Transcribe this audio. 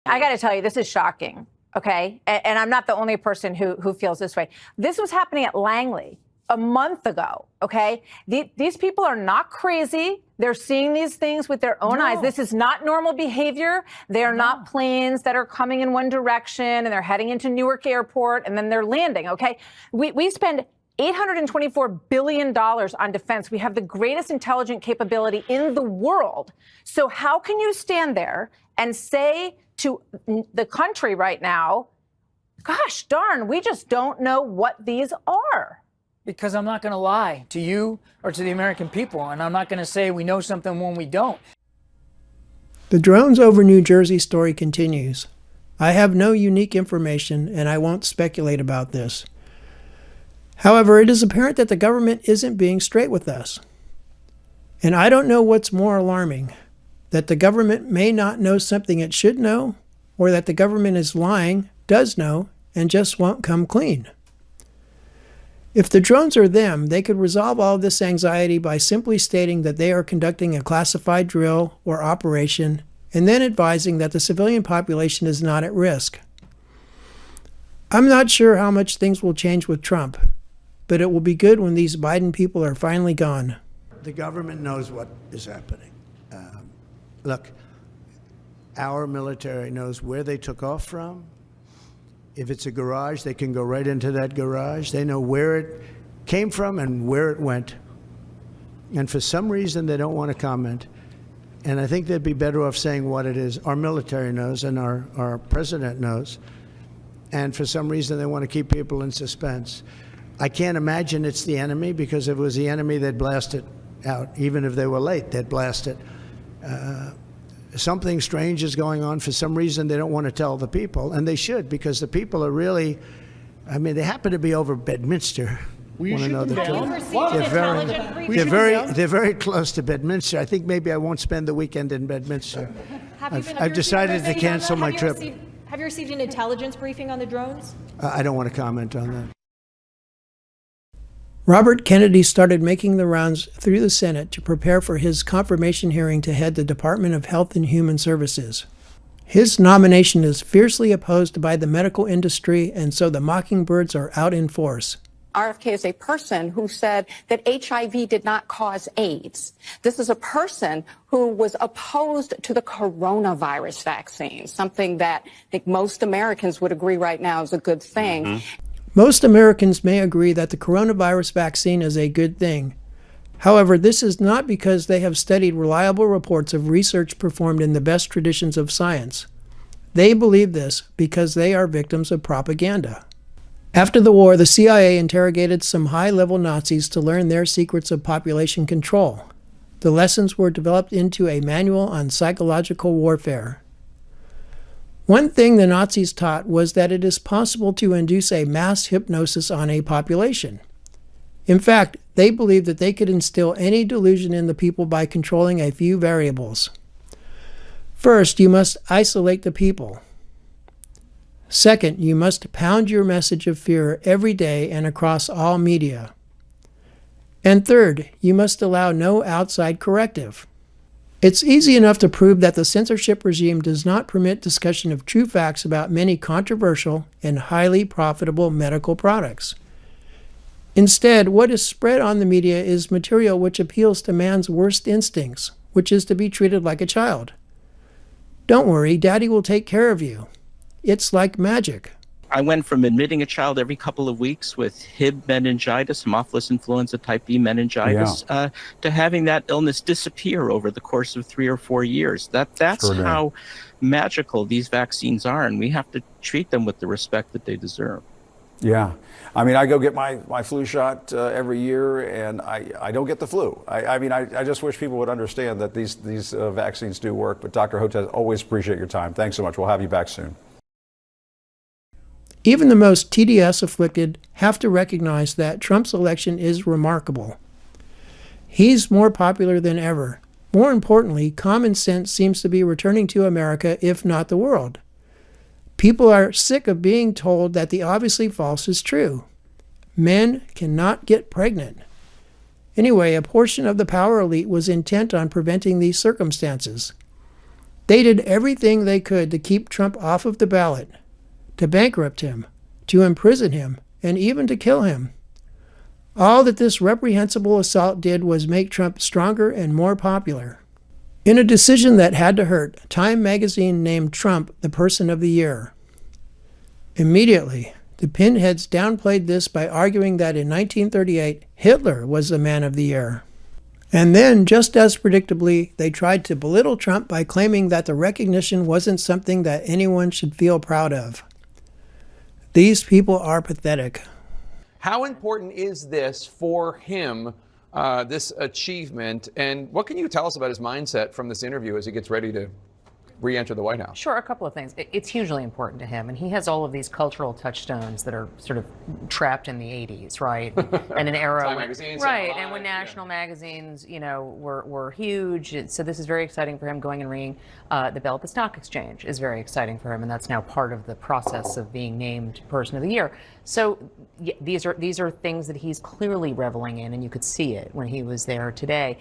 I got to tell you, this is shocking, okay? And I'm not the only person who feels this way. This was happening at Langley a month ago, okay? These people are not crazy. They're seeing these things with their own eyes. This is not normal behavior. They are not planes that are coming in one direction and they're heading into Newark Airport and then they're landing, okay? We spend $824 billion on defense. We have the greatest intelligent capability in the world. So how can you stand there and say to the country right now, gosh darn, we just don't know what these are? Because I'm not going to lie to you or to the American people, and I'm not going to say we know something when we don't. The drones over New Jersey story continues. I have no unique information, and I won't speculate about this. However, it is apparent that the government isn't being straight with us. And I don't know what's more alarming, that the government may not know something it should know, or that the government is lying, does know, and just won't come clean. If the drones are them, they could resolve all of this anxiety by simply stating that they are conducting a classified drill or operation, and then advising that the civilian population is not at risk. I'm not sure how much things will change with Trump, but it will be good when these Biden people are finally gone. The government knows what is happening. Look, our military knows where they took off from. If it's a garage, they can go right into that garage. They know where it came from and where it went. And for some reason, they don't want to comment. And I think they'd be better off saying what it is. Our military knows and our president knows. And for some reason, they want to keep people in suspense. I can't imagine it's the enemy, because if it was the enemy, they'd blast it out. Even if they were late, they'd blast it. Something strange is going on. For some reason, they don't want to tell the people, and they should, because the people are really, I mean, they happen to be over Bedminster. Will you know the truth? They're very close to Bedminster. I think maybe I won't spend the weekend in Bedminster. I've decided to cancel my trip. Have you received an intelligence briefing on the drones? I don't want to comment on that. Robert Kennedy started making the rounds through the Senate to prepare for his confirmation hearing to head the Department of Health and Human Services. His nomination is fiercely opposed by the medical industry, and so the mockingbirds are out in force. RFK is a person who said that HIV did not cause AIDS. This is a person who was opposed to the coronavirus vaccine, something that I think most Americans would agree right now is a good thing. Mm-hmm. Most Americans may agree that the coronavirus vaccine is a good thing. However, this is not because they have studied reliable reports of research performed in the best traditions of science. They believe this because they are victims of propaganda. After the war, the CIA interrogated some high-level Nazis to learn their secrets of population control. The lessons were developed into a manual on psychological warfare. One thing the Nazis taught was that it is possible to induce a mass hypnosis on a population. In fact, they believed that they could instill any delusion in the people by controlling a few variables. First, you must isolate the people. Second, you must pound your message of fear every day and across all media. And third, you must allow no outside corrective. It's easy enough to prove that the censorship regime does not permit discussion of true facts about many controversial and highly profitable medical products. Instead, what is spread on the media is material which appeals to man's worst instincts, which is to be treated like a child. Don't worry, Daddy will take care of you. It's like magic. I went from admitting a child every couple of weeks with Hib meningitis, Haemophilus influenza type B meningitis, to having that illness disappear over the course of 3 or 4 years. That's how magical these vaccines are, and we have to treat them with the respect that they deserve. Yeah. I mean, I go get my flu shot every year, and I don't get the flu. I just wish people would understand that these vaccines do work. But Dr. Hotez, always appreciate your time. Thanks so much. We'll have you back soon. Even the most TDS afflicted have to recognize that Trump's election is remarkable. He's more popular than ever. More importantly, common sense seems to be returning to America, if not the world. People are sick of being told that the obviously false is true. Men cannot get pregnant. Anyway, a portion of the power elite was intent on preventing these circumstances. They did everything they could to keep Trump off of the ballot, to bankrupt him, to imprison him, and even to kill him. All that this reprehensible assault did was make Trump stronger and more popular. In a decision that had to hurt, Time magazine named Trump the Person of the Year. Immediately, the pinheads downplayed this by arguing that in 1938, Hitler was the Man of the Year. And then, just as predictably, they tried to belittle Trump by claiming that the recognition wasn't something that anyone should feel proud of. These people are pathetic. How important is this for him, this achievement? And what can you tell us about his mindset from this interview as he gets ready to re-enter the White House? Sure, a couple of things. It's hugely important to him, and he has all of these cultural touchstones that are sort of trapped in the 80s, right? And an era Time when, magazine, right, Live, and when national magazines, you know, were huge. So this is very exciting for him. Going and ringing the bell at the stock exchange is very exciting for him, and that's now part of the process of being named Person of the Year. So these are things that he's clearly reveling in, and you could see it when he was there today.